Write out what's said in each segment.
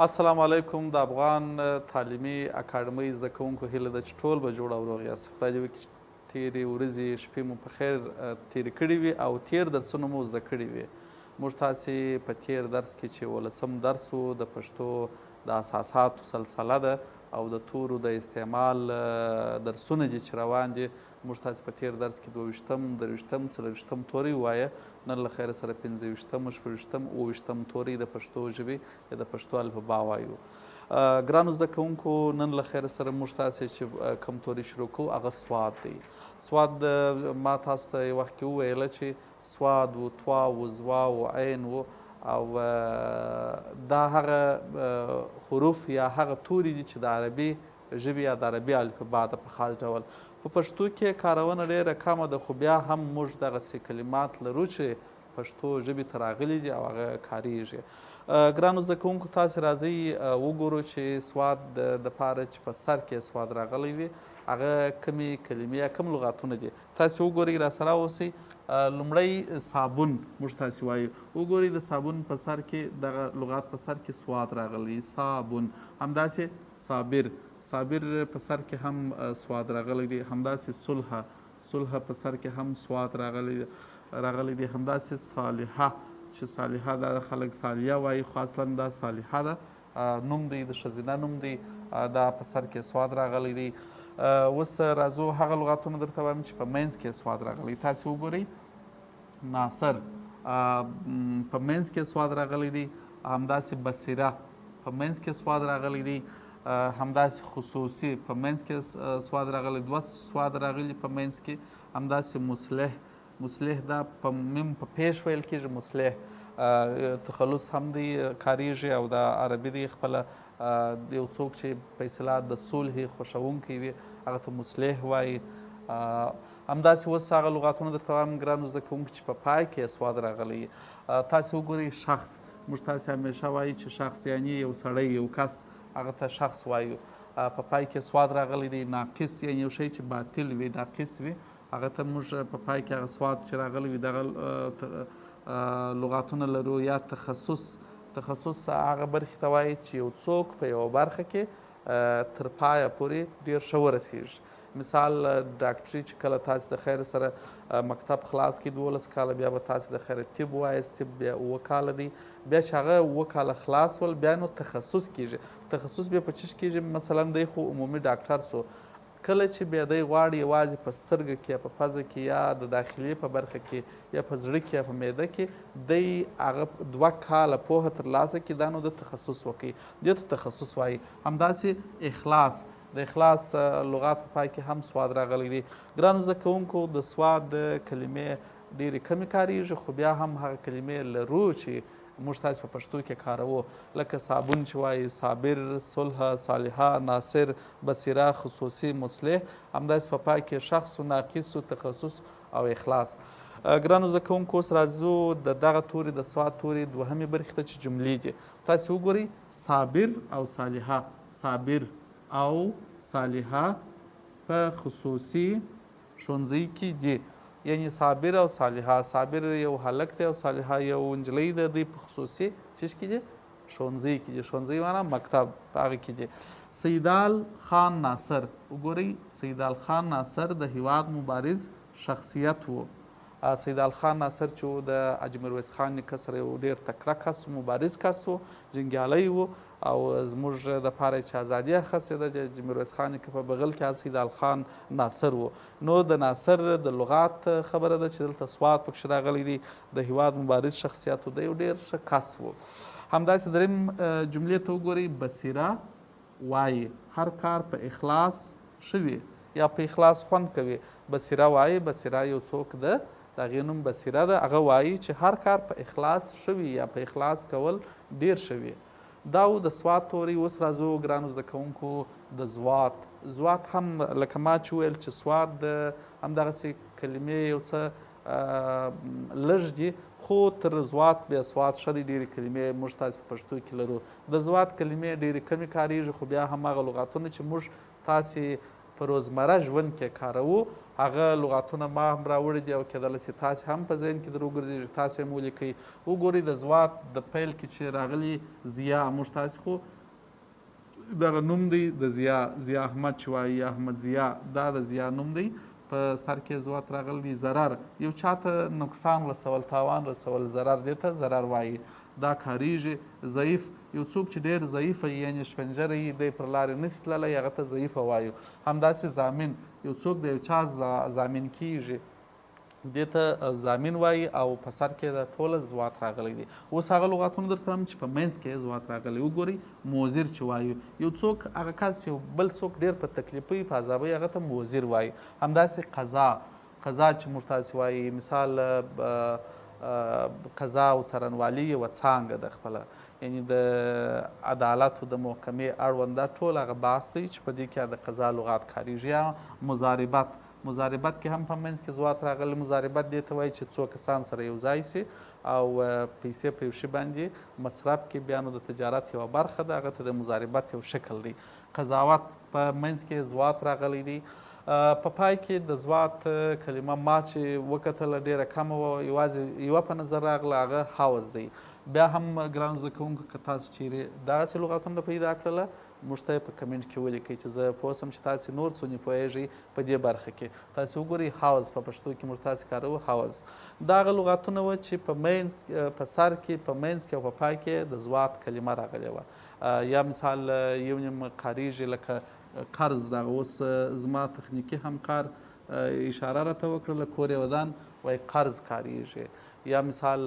السلام علیکم. د افغان تعلیمي اکاډمۍ زده کوونکو هیله ده چې ټول به جوړ او روغ یاست. خدای دې وکړي چې تېرې ورځې شپې مو په خیر تېرې کړي وي او تېر درسونه مو زده کړي وي. موږ تاسې په تېر درس کې چې 11م درس و د پښتو د اساساتو سلسله ده او د تورو د استعمال درسونه دي چې روان دي. موږ تاسې په تېر درس کې 22م 23م 24م توری ووایه. نن له خیره سره 15 شپږم 28م توری د پښتو ژبې یا د پښتو الفبا وایو. ګرانو زده کوونکو، نن له خیره سره موږ تاسې چې کوم توری شروع کوو هغه سواد دی. سواد ما تاسو ته یو وخت کې وویله چې سواد و، توا و، زوا و، عین و او دا هغه حروف یا هغه توري دي چې د عربي ژبې یا د عربي الفبا ده په خاص ډول. په پښتو کې کارونه ډېره کمه ده، خو بیا هم موږ دغسې کلمات لرو چې پښتو ژبې ته راغلي دي او هغه کاریږي. ګرانو زده کوونکو، تاسې راځئ وګورو چې سواد دپاره چې په سر کې سواد راغلی وي هغه کومې کلمې یا کوم لغاتونه دي. تاسې وګورئ، راسره اوسئ. لومړی صابون موږ تاسې وایو. وګورئ د صابون په سر کې دغه لغات په سر کې سواد راغلی، صابون. همداسې صابر، صابر په سر کې هم سواد راغلی دی. همداسې صلحه، صلحه په سر کې هم سواد راغلی دی. همداسې صالحه چې صالحه دا خلک صالحه وایي خو اصلا دا صالحه ده، نوم دی، د ښځینه نوم دی. دا په سر کې سواد راغلی دی. اوس راځو هغه لغاتونه درته وایم چې په منځ کې سواد راغلی. تاسې وګورئ، ناصر په منځ کې سواد راغلی دی. همداسې بصیره په منځ کې سواد راغلی دی. همداسې خصوصي په منځ کې سواد راغلی، دوه سواد راغلي په منځ کې. همداسې مصلح، مصلح دا په میم په پیش ویل کېږي. مصلح تخلص هم دی، کاریږي او د عربي دی خپله. یو څوک چې په اصطلاح د صلح خوښوونکی وي هغه ته مصلح وایي. همداسې اوس هغه لغاتونه درته وایم ګرانو زده کوونکو چې په پای کې سواد راغلی. تاسې وګورئ، شخص موږ تاسې همیشه وایو چې شخص یعنی یو سړی، یو کس، هغه ته شخص وایو. په پای کې سواد راغلی دی. ناقص یعنی یو شی چې باطل وي، ناقص وي، هغه ته موږ په پای کې هغه سواد چې راغلی وي دغه لغاتونه لرو. یا تخصص، تخصص هغه برخې ته وایي چې یو څوک په یوه برخه کې تر پایه پورې ډېر ښه ورسیږي. مثال ډاکټري چې کله تاسې د خیر سره مکتب خلاص کړي 12 کاله، بیا به تاسې د خیر طب وایست. طب بیا 7 کاله دی. بیا چې هغه 7 کاله خلاص ول بیا نو تخصص کېږي. تخصص بیا په څه شي کېږي؟ مثلا دی خو عمومي ډاکټر سو، کله چې بیا دی غواړي یوازې په سترګه کې یا په پزه کې یا د داخلي په برخه کې یا په زړه کې یا په معده کې دی هغه 2 کاله پوهه ترلاسه کړي، دا نو د تخصص وکړي، دې ته تخصص وایي. همداسې اخلاص، د اخلاص لغات په پای کې هم سواد راغلی دی. ګرانو زده کوونکو، د سواد کلمې ډېرې کمې کاریږي، خو بیا هم هغه کلمې لرو چې موږ تاسې په پښتو کې کاروو، لکه صابون چې وایي، صابر، صلحه، صالحه، ناصر، بصیره، خصوصي، مصلح. همداسې په پای کې شخص و، ناقص و، تخصص او اخلاص. ګرانو زده کوونکو، اوس راځو د دغه توري د سواد توري دوهمې برخې ته چې جملې دي. تاسې وګورئ، صابر او صالحه، صابر او صالحه په خصوصي ښوونځي کې دي. یعنی صابر او صالحه، صابر یو هلک دی او صالحه یو نجلۍ ده. دوی په خصوصي چیز کې دي؟ ښوونځي کې دي. ښوونځي معنا مکتب، په هغه کې دي. سیدال خان ناصر، وګورئ، سیدال خان ناصر د هیواد مبارز شخصیت و. سیدال خان ناصر چې د حاجي میرویس خان نیکه سره یو ډېر تکړه کس و، مبارز کس و، جنګیالی و او زموږ دپاره چې ازادي اخیستې ده د حاجي میرویس خان نیکه په بغل کې سیدال خان ناصر و. نو د ناصر د لغات خبره ده چې دلته سواد پکښې راغلی دی. د هیواد مبارز شخصیت و، دی یو ډېر ښه کس و. همداسې دریم جملې ته وګورئ، بصیره وایي هر کار په اخلاص ښه وي یا په اخلاص خوند کوي. بصیره وایي، بصیره یو څوک ده، د هغې نوم بصیره ده، هغه وایي چې هر کار په اخلاص ښه وي یا په اخلاص کول ډېر ښه وي. دا و د سواد توری. اوس راځو ګرانو زده کوونکو د زوات. زوات هم لکه ما چې ویل چې سواد همدغسې کلمې یو څه لږ دي، خو تر زوات بیا سواد ښه دی. ډېرې کلمې موږ تاسې په پښتو کې لرو. د زوات کلمې ډېرې کمې کاریږي، خو بیا هم هغه لغاتونه چې موږ تاسې په روزمره ژوند کې کاروو هغه لغاتونه ما هم راوړي دي او کېدلی سي تاسې هم په ذهن کې در وګرځېږي، تاسې هم ولیکئ. وګورئ د زوات د پیل کې چې راغلي ضیا، موږ تاسې خو دغه نوم دی د ضیا احمد چې وایي، احمد ضیا، دا د ضیا نوم دی. په سر کې زوات راغلی دی. ضرر، یو چاته نقصان رسول، تاوان رسول، ضرر دې ته ضرر وایي، دا کاریږي. ضعیف، یو څوک چې ډېر ضعیفه وي، یعنې شپنجره وي، دی پر لارې نسي تللی، هغه ته ضعیفه وایو. همداسې ضامن، یو څوک د یو چا ضامن کیږي، دې ته ضامن وایي او په سر کې د ټوله زوات راغلی دی. اوس هغه لغاتونه درته وایم چې په منځ کې زوات راغلی. وګورئ موزر چې وایو، یو څوک هغه کس چې بل څوک ډېر په تکلیفوي، په عذابوي، هغه ته موزر وایي. همداسې قضا، قضا چې موږ تاسې وایي، مثال قضا او څرنوالي یوه څانګه ده خپله، یعنې د عدالت او د محکمې اړوند، دا ټول هغه بحث دی چې په دې کې د قضا لغات کاریږي. یا مضاربت، مضاربت کې هم په منځ کې زوات راغلی. مضاربت دې ته وایي چې څو کسان سره یو ځای سي او پیسې په یو شي باندې مصرف کړي، بیا نو د تجارت یوه برخه ده، هغه ته د مضاربت یو شکل دی. قضاوت په منځ کې زوات راغلی دی. په پای کې د زوات کلمه ما چې وکتله ډېره کمه وه، یوازې یوه په نظر راغله، هغه حوض دی. بیا هم ګرانو زده کوونکو که تاسو چیرې داسې لغاتونه پیدا کړله، موږ ته یې په کمنټ کې ولیکئ چې زه پوه سم چې تاسې نور څونه پوهېږئ په دې برخه کې. تاسې وګورئ حوض په پښتو کې موږ تاسې کاروو حوض. دا هغه لغاتونه وه چې په منځ، په سر کې، په منځ کې او په پای کې د زوات کلمه راغلې وه. یا مثال یو نیم کاریږي لکه قرض، دغه اوس زما تخنیکي همکار اشاره راته وکړله، کور یې ودان، وایي قرض کاریږي. یا مثال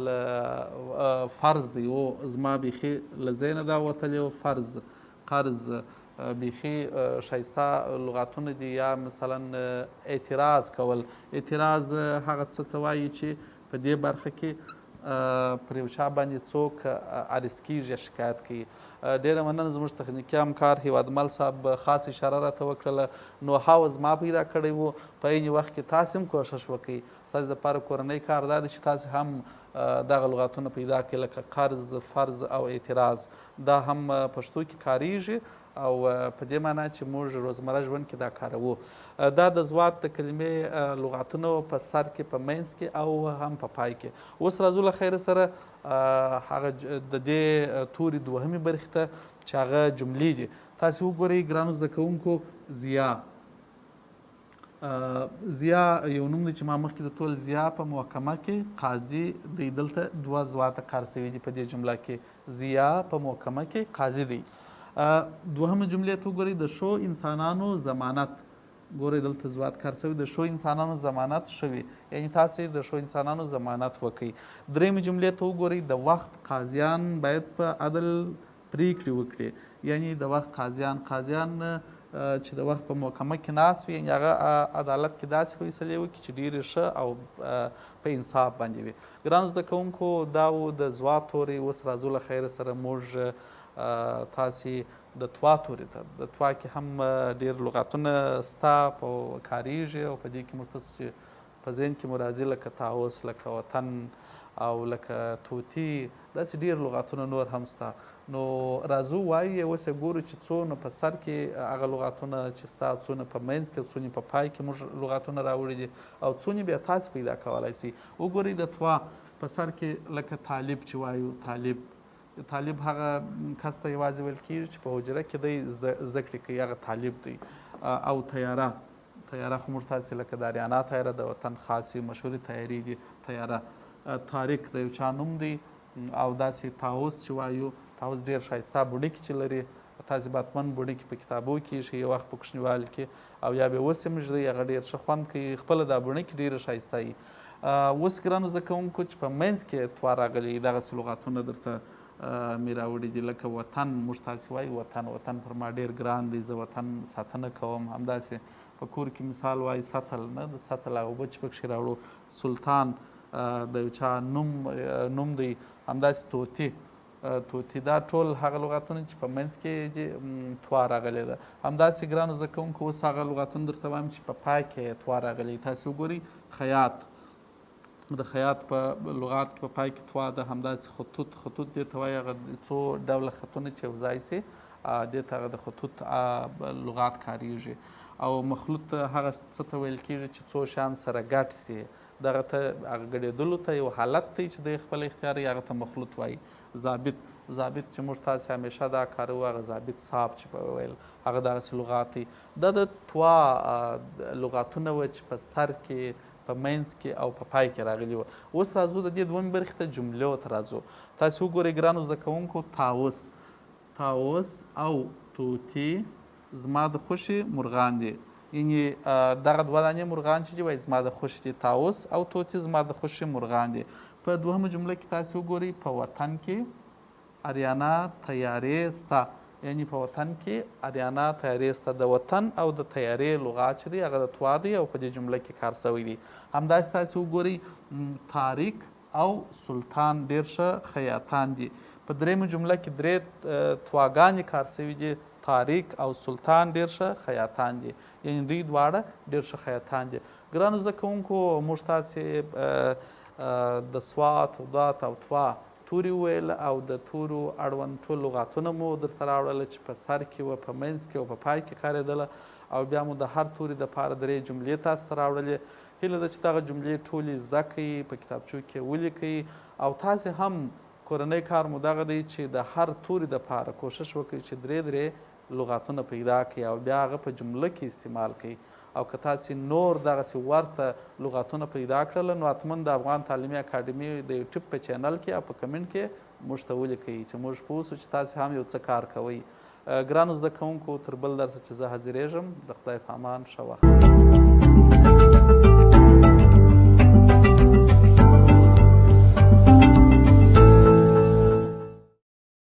فرض دی، او زما بیخي له ذهنه دا وتلی و، فرض، قرض، بیخي ښایسته لغاتونه دي. یا مثلا اعتراض کول، اعتراض هغه څه ته وایي چې په دې برخه کې پر یو چا باندې څوک عرض کېږي یا شکایت کوي. ډېره مننه زموږ تخنیکي همکار هیوادمل صاحب خاص اشاره راته وکړله. نو حوض ما پیدا کړی و، په عین وخت کې تاسې هم کوښښ وکړئ. ستاسې دپاره کورنی کار دا دی چې تاسې هم دغه لغاتونه پیدا کړئ، لکه قرض، فرض او اعتراض. دا هم پښتو کې کاریږي او په دې معنا چې موږ روزمره ژوند کې دا کاروو. دا د زوات د کلمې لغاتونه په سر کې، په منځ کې او هم په پای کې. اوس راځو له خیره سره هغه د دې توري دوهمې برخې ته چې هغه جملې دي. تاسې وګورئ ګرانو زده کوونکو، ضیا، ضیا یو نوم دی چې ما مخکې د ټول ضیا په محکمه کې قاضي دی. دلته دوه زواته کار شوي دي په دې جمله کې. ضیا په محکمه کې قاضي دی. دوهمه جملې ته وګورئ، د ښو انسانانو ضمانت. ګورئ دلته زوات کار شوي، د ښو انسانانو ضمانت شوي، یعنې تاسې د ښو انسانانو ضمانت وکړئ. درېیمې جملې ته وګورئ، د وخت قاضیان باید په عدل پریکړې وکړي، یعنې د وخت قاضیان چې د وخت په محکمه کې ناست وي، یعنې هغه عدالت کې داسې فیصلې وکړي چې ډېرې ښه او په انصاف باندې وي. ګرانو زده کوونکو، دا و د زوات توري. اوس راځو له خیره سره موږ تاسې د توا توري ته. د توا کې هم ډېر لغاتونه ستا په کاریږي او په دې کې موږ تاسو چې په ذهن کې مو راځي، لکه طاووس، لکه وطن او لکه طوطي، داسې ډېر لغاتونه نور هم ستا. نو راځو وایو یې، اوس یې ګورو چې څونه په سر کې هغه لغاتونه چې ستا، څونه په منځ کې، څونه په پای کې موږ لغاتونه راوړي دي او څونه بیا تاسې پیدا کولی سئ. وګورئ د توا په سر کې لکه طالب چې وایو، طالب، طالب هغه کس ته یوازې ویل کېږي چې په حجره کې دی زده کړې کوي، هغه طالب دی. او تیاره، تیاره خو موږ تاسې لکه د اریانا تیاره د وطن خاصې مشهورې تیارې دي، تیاره. تاریک د یو چا نوم دی. او داسې طاووس چې وایو، طاووس ډېر ښایسته بوډکې چې لري، تاسې باتمن بوډکې په کتابو کې ایښي یو وخت په کوچنیوالي کې، او یا به اوس هم ږدئ، هغه ډېر ښه خوند کوي، خپله دا بوډکې ډېره ښایسته وي. اوس ګرانو زده کوونکو چې په منځ کې توا راغلي، دغسې لغاتونه درته مې راوړي دي، لکه وطن. موږ تاسې وایو وطن، وطن پر ما ډېر ګران دی، زه وطن ساتنه کوم. همداسې په کور کې مثال وایي سطل، نه د سطل هغه اوبه چې پکښې راوړو. سلطان د یو چا نوم دی. همداسې طوطي، طوطي، دا ټول هغه لغاتونه چې په منځ کې دي توا راغلې ده. همداسې ګرانو زده کوونکو، اوس هغه لغاتونه درته وایم چې په پای کې توا راغلي. تاسې وګورئ خیاط، د خیاط په لغات کې په پای کې توا ده. همداسې خطوط، خطوط دې ته وایي هغه څو ډوله خطونه چې یو ځای سي، دې ته هغه د خطوط لغات کاریږي. او مخلوط هغه څه ته ویل کېږي چې څو شیان سره ګډ سي، دغه ته هغه ګډېدلو ته یو حالت دی چې د خپل اختیار یې هغه ته مخلوط وایي. ضابط چې موږ تاسې همیشه دا کاروو، هغه ضابط صاحب چې په ویل هغه دغسې لغات دی. دا د توا لغاتونه وه چې په سر کې، په منځ کې او په پای کې راغلي وه. اوس راځو د دې دویمې برخې ته، جملو ته راځو. تاسې وګورئ ګرانو زده کوونکو، طاووس او طوطي زما د خوښې مرغان دي. یعنې دغه دوه دانې مرغان چې دي وایي زما د خوښې دي. طاووس او طوطي زما د خوښې مرغان دي. په دوهمه جمله کې تاسې وګورئ، په وطن کې اریانا تیارې سته. یعنې په وطن کې اریانا تیارې سته. د وطن او د تیارې لغات چې دی هغه د توا دی او په دې جمله کې کار شوی دی. همداسې تاسې وګورئ، طارق او سلطان ډېر ښه خیاطان دي. په درېیمه جمله کې درې تواګانې کار شوي دي، طارق او سلطان ډېر ښه خیاطان دي. یعنې دوی دواړه ډېر ښه خیاطان دي. ګرانو زده کوونکو، موږ تاسې د سوات او دات او توا توري وویل او د تورو اړوند ټول لغاتونه مو درته راوړله چې په سر کې وه، په منځ کې او په پای کې کارېدله، او بیا مو د هر توري دپاره 3 جملې تاسو ته راوړلې. هیله ده چې دغه جملې ټولې زده کړئ، په کتابچو کې ولیکئ، او تاسې هم کورنی کار مو دغه دی چې د هر توري دپاره کوشش وکړئ چې 3 لغاتونه پیدا کړئ او بیا هغه په جمله کې استعمال کړئ. او که تاسې نور دغسې ورته لغاتونه پیدا کړله، نو حتما د افغان تعلیمي اکاډمي د یوټیوب په چینل کې او په کمنټ کې موږ ته ولیکئ چې موږ پوه سو چې تاسې هم یو څه کار کوئ. ګرانو زده کوونکو، تر بل درسه چې زه حاضرېږم، د خدای په امان، ښه وخت.